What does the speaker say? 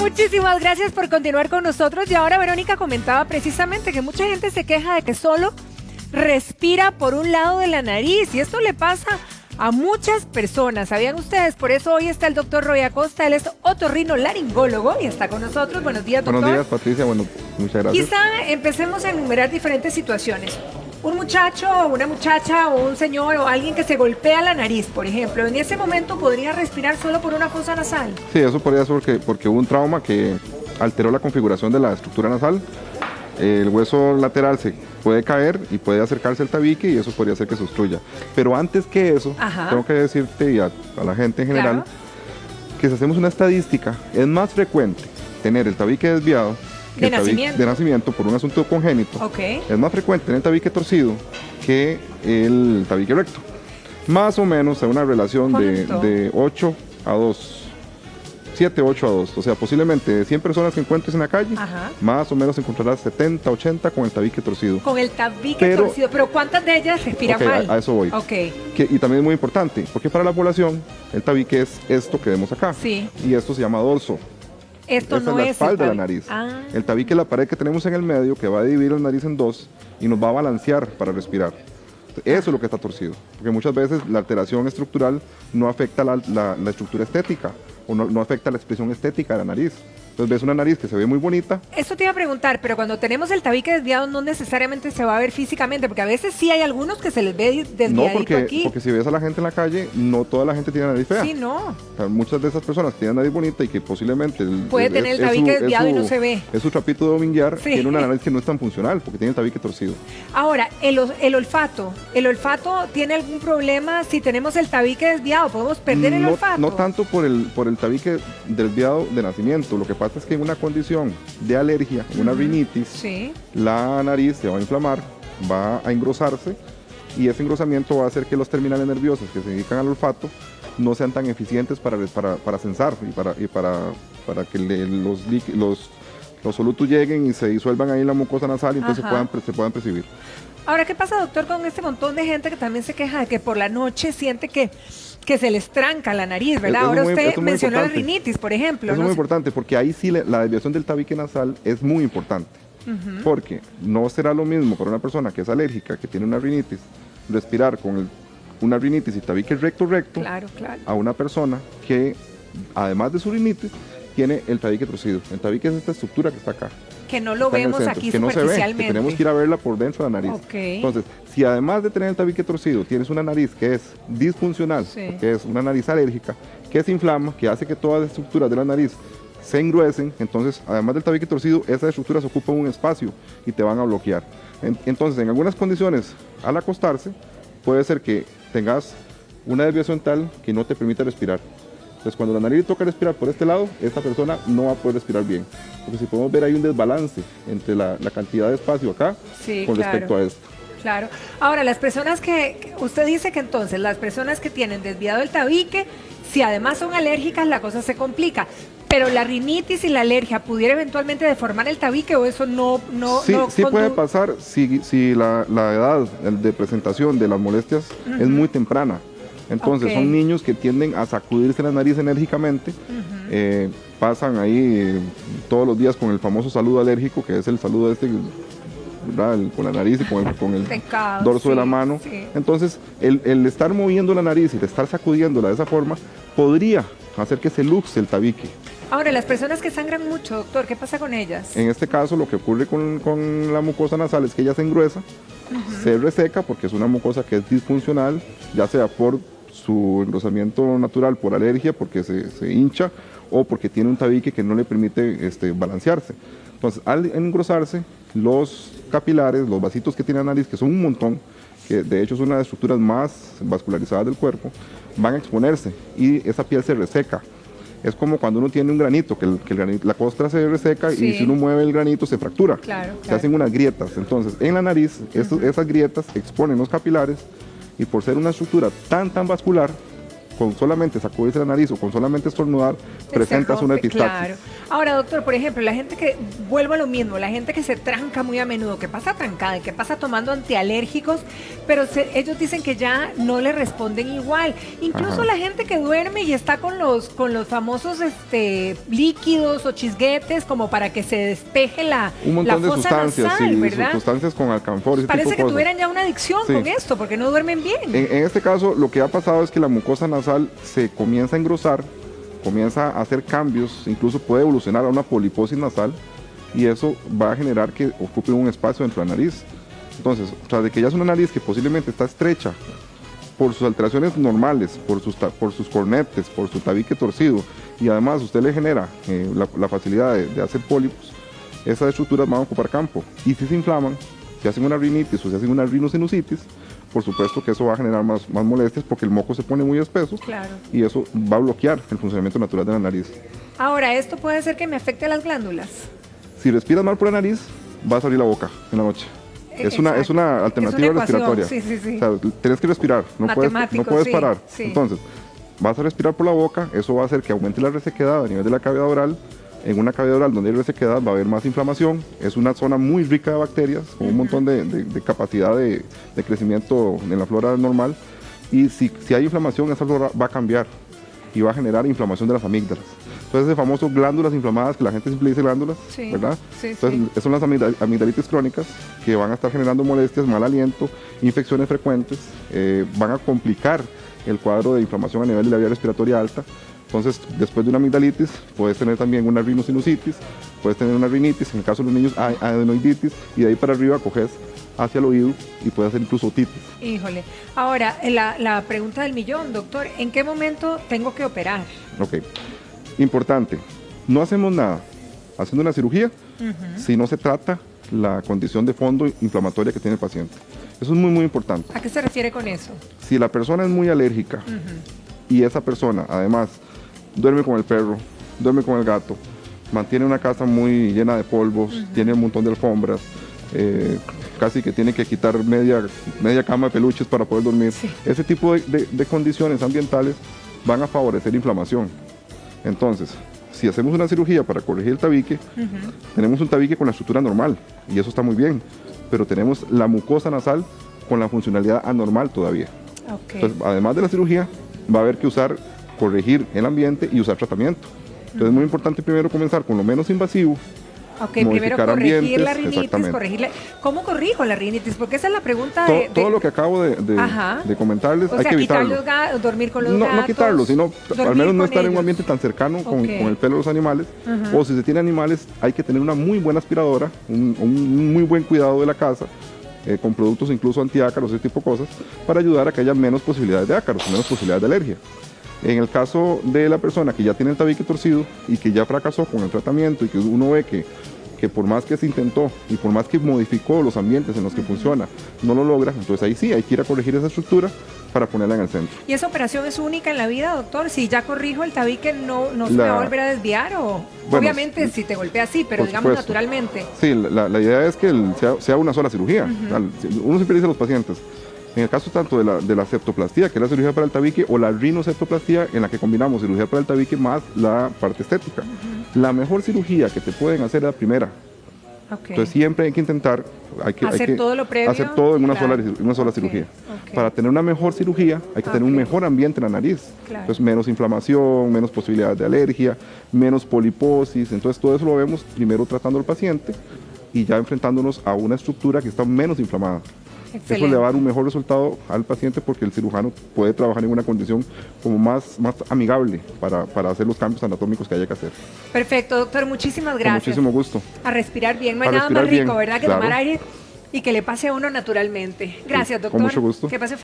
Muchísimas gracias por continuar con nosotros. Y ahora Verónica comentaba precisamente que mucha gente se queja de que solo respira por un lado de la nariz y esto le pasa a muchas personas. ¿Sabían ustedes? Por eso hoy está el doctor Roy Acosta. Él es otorrinolaringólogo y está con nosotros. Buenos días, doctor. Buenos días, Patricia. Bueno, muchas gracias. Quizá empecemos a enumerar diferentes situaciones. Un muchacho, o una muchacha, o un señor, o alguien que se golpea la nariz, por ejemplo. En ese momento podría respirar solo por una fosa nasal. Sí, eso podría ser porque hubo un trauma que alteró la configuración de la estructura nasal. El hueso lateral se puede caer y puede acercarse al tabique y eso podría hacer que se obstruya. Pero antes que eso, tengo que decirte y a la gente en general, que si hacemos una estadística, es más frecuente tener el tabique desviado de nacimiento por un asunto congénito. Es más frecuente tener el tabique torcido que el tabique recto. Más o menos hay una relación de 8 a 2. 7, 8 a 2, o sea, posiblemente de 100 personas que encuentres en la calle, más o menos encontrarás 70, 80 con el tabique torcido. Con el tabique torcido, pero ¿cuántas de ellas respiran mal? A eso voy. Y también es muy importante, porque para la población el tabique es esto que vemos acá, y esto se llama dorso. Esto no es la espalda de la nariz. El tabique es la pared que tenemos en el medio que va a dividir la nariz en dos y nos va a balancear para respirar. Eso es lo que está torcido, porque muchas veces la alteración estructural no afecta la estructura estética o no afecta la expresión estética de la nariz. Entonces ves una nariz que se ve muy bonita. Eso te iba a preguntar, pero cuando tenemos el tabique desviado no necesariamente se va a ver físicamente, porque a veces sí hay algunos que se les ve desviadito aquí. Porque si ves a la gente en la calle, no toda la gente tiene nariz fea. Sí, no. O sea, muchas de esas personas tienen nariz bonita y que posiblemente puede tener el tabique desviado y no se ve. Es su trapito de dominguear, tiene una nariz que no es tan funcional porque tiene el tabique torcido. Ahora, el olfato tiene algún problema si tenemos el tabique desviado, podemos perder el olfato. No tanto por el tabique desviado de nacimiento, lo que pasa es que en una condición de alergia, una rinitis, la nariz se va a inflamar, va a engrosarse y ese engrosamiento va a hacer que los terminales nerviosos que se dedican al olfato no sean tan eficientes para sensar y para que los solutos lleguen y se disuelvan ahí en la mucosa nasal y entonces se puedan percibir. Ahora, ¿qué pasa, doctor, con este montón de gente que también se queja de que por la noche siente que se les tranca la nariz, ¿verdad? Ahora usted mencionó la rinitis, por ejemplo. Eso es muy importante porque ahí sí la desviación del tabique nasal es muy importante. Porque no será lo mismo para una persona que es alérgica, que tiene una rinitis, respirar con una rinitis y tabique recto, a una persona que, además de su rinitis, tiene el tabique torcido. El tabique es esta estructura que está acá. Que no lo vemos aquí que no superficialmente. Se ve, que tenemos que ir a verla por dentro de la nariz. Entonces, si además de tener el tabique torcido, tienes una nariz que es disfuncional, que es una nariz alérgica, que se inflama, que hace que todas las estructuras de la nariz se engruesen, entonces, además del tabique torcido, esas estructuras ocupan un espacio y te van a bloquear. Entonces, en algunas condiciones, al acostarse, puede ser que tengas una desviación tal que no te permita respirar. Entonces, cuando la nariz toca respirar por este lado, esta persona no va a poder respirar bien. Porque si podemos ver, hay un desbalance entre la cantidad de espacio acá con respecto a esto. Claro. Ahora, las personas usted dice que entonces, las personas que tienen desviado el tabique, si además son alérgicas, la cosa se complica. Pero la rinitis y la alergia pudiera eventualmente deformar el tabique o eso no sí puede pasar si la edad de presentación de las molestias es muy temprana. Entonces son niños que tienden a sacudirse la nariz enérgicamente, pasan ahí todos los días con el famoso saludo alérgico, que es el saludo con la nariz y con el dorso de la mano. Entonces el estar moviendo la nariz y el estar sacudiéndola de esa forma podría hacer que se luxe el tabique. Ahora, las personas que sangran mucho, doctor, ¿qué pasa con ellas? En este caso lo que ocurre con la mucosa nasal es que ella se engruesa, se reseca porque es una mucosa que es disfuncional, ya sea por su engrosamiento natural, por alergia, porque se hincha o porque tiene un tabique que no le permite balancearse. Entonces, al engrosarse, los capilares, los vasitos que tiene la nariz, que son un montón, que de hecho es una de las estructuras más vascularizadas del cuerpo, van a exponerse y esa piel se reseca. Es como cuando uno tiene un granito, que la costra se reseca y si uno mueve el granito se fractura. Se hacen unas grietas. Entonces, en la nariz, esas grietas exponen los capilares y por ser una estructura tan vascular, con solamente sacudirse la nariz o con solamente estornudar, presentas una epistaxis. Claro. Ahora, doctor, por ejemplo, la gente que, vuelvo a lo mismo, la gente que se tranca muy a menudo, que pasa trancada y que pasa tomando antialérgicos, pero ellos dicen que ya no le responden igual. Incluso la gente que duerme y está con los famosos líquidos o chisguetes como para que se despeje un montón de sustancias, nasal, ¿verdad? Sustancias con alcanfor. Parece que tuvieran ya una adicción con esto, porque no duermen bien. En este caso, lo que ha pasado es que la mucosa nasal se comienza a engrosar, comienza a hacer cambios, incluso puede evolucionar a una poliposis nasal, y eso va a generar que ocupe un espacio dentro de la nariz. Entonces, tras de que ya es una nariz que posiblemente está estrecha por sus alteraciones normales, por sus cornetes, por su tabique torcido, y además usted le genera la facilidad de hacer pólipos, esas estructuras van a ocupar campo. Y si se inflaman, si hacen una rinitis o si hacen una rinosinusitis, por supuesto que eso va a generar más molestias porque el moco se pone muy espeso, y eso va a bloquear el funcionamiento natural de la nariz. Ahora, ¿esto puede ser que me afecte a las glándulas? Si respiras mal por la nariz, va a salir la boca en la noche. Es una alternativa respiratoria. Sí. O sea, tienes que respirar, no puedes parar. Sí. Entonces, vas a respirar por la boca, eso va a hacer que aumente la resequedad a nivel de la cavidad oral. En una cavidad oral donde hay resequedad va a haber más inflamación. Es una zona muy rica de bacterias, con un montón de capacidad de crecimiento en la flora normal. Y si hay inflamación, esa flora va a cambiar y va a generar inflamación de las amígdalas. Entonces, ese famoso glándulas inflamadas, que la gente siempre dice glándulas, ¿verdad? Entonces, esas son las amigdalitis crónicas que van a estar generando molestias, mal aliento, infecciones frecuentes, van a complicar el cuadro de inflamación a nivel de la vía respiratoria alta. Entonces, después de una amigdalitis, puedes tener también una rinosinusitis, puedes tener una rinitis, en el caso de los niños, adenoiditis, y de ahí para arriba coges hacia el oído y puede hacer incluso otitis. Híjole. Ahora, la pregunta del millón, doctor, ¿en qué momento tengo que operar? Ok. Importante, no hacemos nada haciendo una cirugía si no se trata la condición de fondo inflamatoria que tiene el paciente. Eso es muy, muy importante. ¿A qué se refiere con eso? Si la persona es muy alérgica y esa persona, además, duerme con el perro, duerme con el gato, mantiene una casa muy llena de polvos, tiene un montón de alfombras, casi que tiene que quitar media cama de peluches para poder dormir. Ese tipo de condiciones ambientales van a favorecer inflamación. Entonces, si hacemos una cirugía para corregir el tabique, tenemos un tabique con la estructura normal, y eso está muy bien, pero tenemos la mucosa nasal con la funcionalidad anormal todavía. Entonces, además de la cirugía, va a haber que corregir el ambiente y usar tratamiento. Entonces, es muy importante primero comenzar con lo menos invasivo. Primero corregir la rinitis, ¿Cómo corrijo la rinitis? Porque esa es la pregunta todo lo que acabo de comentarles, hay que evitarlo. Dormir con los gatos. No quitarlo, sino al menos no estar en un ambiente tan cercano con el pelo de los animales. O si se tiene animales, hay que tener una muy buena aspiradora, un muy buen cuidado de la casa, con productos incluso antiácaros, ese tipo de cosas, para ayudar a que haya menos posibilidades de ácaros, menos posibilidades de alergia. En el caso de la persona que ya tiene el tabique torcido y que ya fracasó con el tratamiento y que uno ve que por más que se intentó y por más que modificó los ambientes en los que funciona, no lo logra, entonces ahí sí hay que ir a corregir esa estructura para ponerla en el centro. ¿Y esa operación es única en la vida, doctor? Si ya corrijo el tabique, ¿no se me va a volver a desviar? Bueno, obviamente si te golpea sí, pero digamos naturalmente. Sí, la idea es que sea una sola cirugía. Uno siempre dice a los pacientes, en el caso tanto de la septoplastía, que es la cirugía para el tabique, o la rinoseptoplastía, en la que combinamos cirugía para el tabique más la parte estética. La mejor cirugía que te pueden hacer es la primera. Entonces siempre hay que intentar hacer todo lo previo, hacer todo en una sola cirugía. Para tener una mejor cirugía hay que tener un mejor ambiente en la nariz. Entonces menos inflamación, menos posibilidades de alergia, menos poliposis. Entonces todo eso lo vemos primero tratando al paciente y ya enfrentándonos a una estructura que está menos inflamada. Excelente. Eso le va a dar un mejor resultado al paciente porque el cirujano puede trabajar en una condición como más amigable para hacer los cambios anatómicos que haya que hacer. Perfecto, doctor, muchísimas gracias. Con muchísimo gusto. A respirar bien, no hay nada más rico, ¿verdad? Que tomar aire y que le pase a uno naturalmente. Gracias, doctor. Con mucho gusto. Que pase